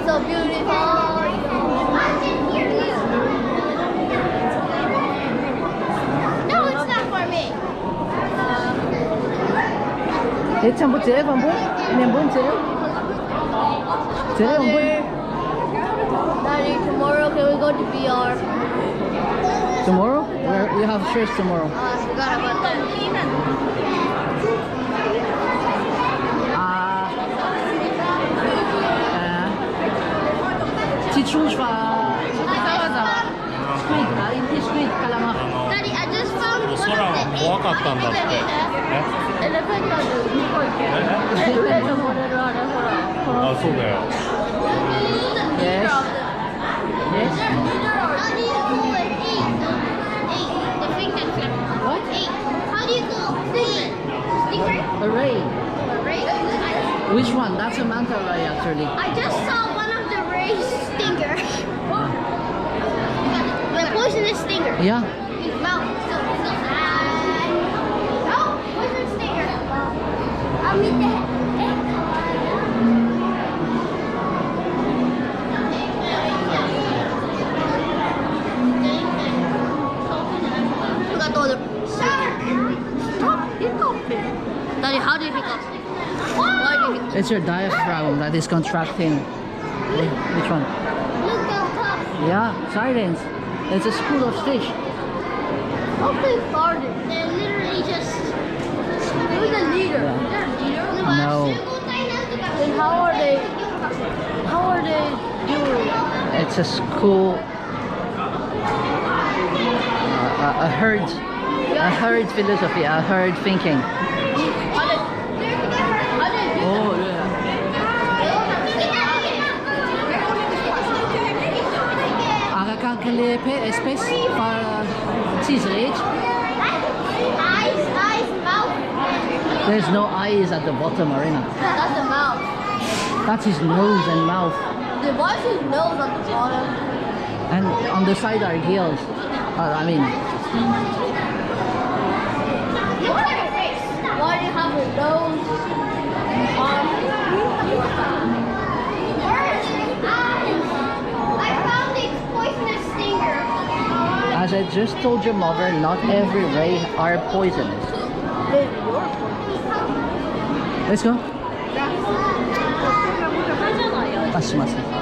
So beautiful. No, it's not for me. It's a butcher, one boy. And one boy. Daddy, tomorrow can we go to VR? Tomorrow? Where you have church tomorrow? I forgot about that. Citruswa. Squid, inti squid, calamar. Daddy, I just found one of 空 the 怖かったんだって。 elephant.あ、そうだよ。 Yes. Yes. How do you go with 8? The finger flip. What? 8. How do you go? Stinger? Array. Ray? Which one? That's a manta ray actually. I just saw one of the Ray's stinger. The poisonous stinger. Yeah. His mouth is still oh, poisonous stinger. I'll meet the Look at all the Stop hiccuping. Daddy, how do you hiccup? Why do you hiccup? It's your diaphragm that is contracting. Which one? Look at top. Yeah, silence. It's a school of stitch. How they farted? They're literally just. Who's the leader? Yeah. They're a leader? No. Then how are they? How are they doing? It's a school. A herd philosophy, a herd thinking. How they do? Oh yeah. Arakakalepe espèce par Caesarage. Eyes, mouth. There's no eyes at the bottom, Arena. That's the mouth. That's his nose and mouth. Why is his nose at the bottom? And on the side are gills. I mean, Look at your face. Why do you have your nose? I found the poisonous stinger. as I just told your mother, not every ray are poisonous. Let's go. あ、します。